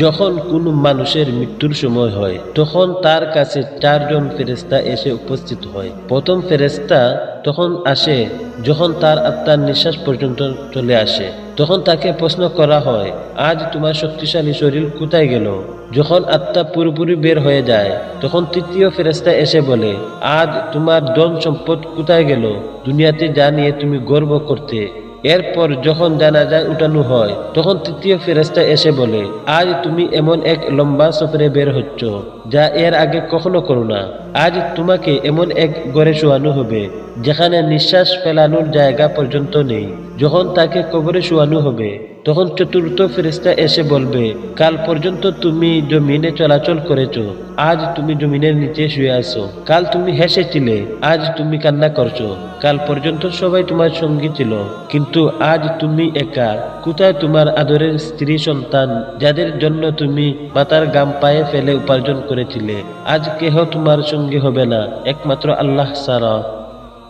যখন কোনো মানুষের মৃত্যুর সময় হয় তখন তার কাছে চারজন ফেরেশতা এসে উপস্থিত হয়। প্রথম ফেরেশতা তখন আসে যখন তার আত্মার নিঃশ্বাস পর্যন্ত চলে আসে। তখন তাকে প্রশ্ন করা হয়, আজ তোমার শক্তিশালী শরীর কোথায় গেল? যখন আত্মা পুরোপুরি বের হয়ে যায় তখন তৃতীয় ফেরেশতা এসে বলে, আজ তোমার ধন সম্পদ কোথায় গেল? দুনিয়াতে যা নিয়ে তুমি গর্ব করতে। এরপর যখন জানাজায় উঠানো হয় তখন তৃতীয় ফেরেশতা এসে বলে, আজ তুমি এমন এক লম্বা সফরে বের হচ্ছ যা এর আগে কখনো করো না। আজ তোমাকে এমন এক ঘরে শোয়ানো হবে যেখানে নিঃশ্বাস ফেলানোর জায়গা পর্যন্ত নেই। যখন তাকে কবরে শোয়ানো হবে তখন চতুর্থ ফেরেশতা এসে বলবে, কাল পর্যন্ত তুমি জমিনে চলাচল করেছ, আজ তুমি জমিনের নিচে শুয়ে আছো। কাল তুমি হেসেছিলে, আজ তুমি কান্না করছো। কাল পর্যন্ত সবাই তোমার সঙ্গী ছিল, কিন্তু আজ তুমি একা। কোথায় তোমার আদরের স্ত্রী সন্তান যাদের জন্য তুমি মাথার ঘাম পায়ে ফেলে উপার্জন করেছিলে? আজ কেহ তোমার সঙ্গী হবে না একমাত্র আল্লাহ ছাড়া।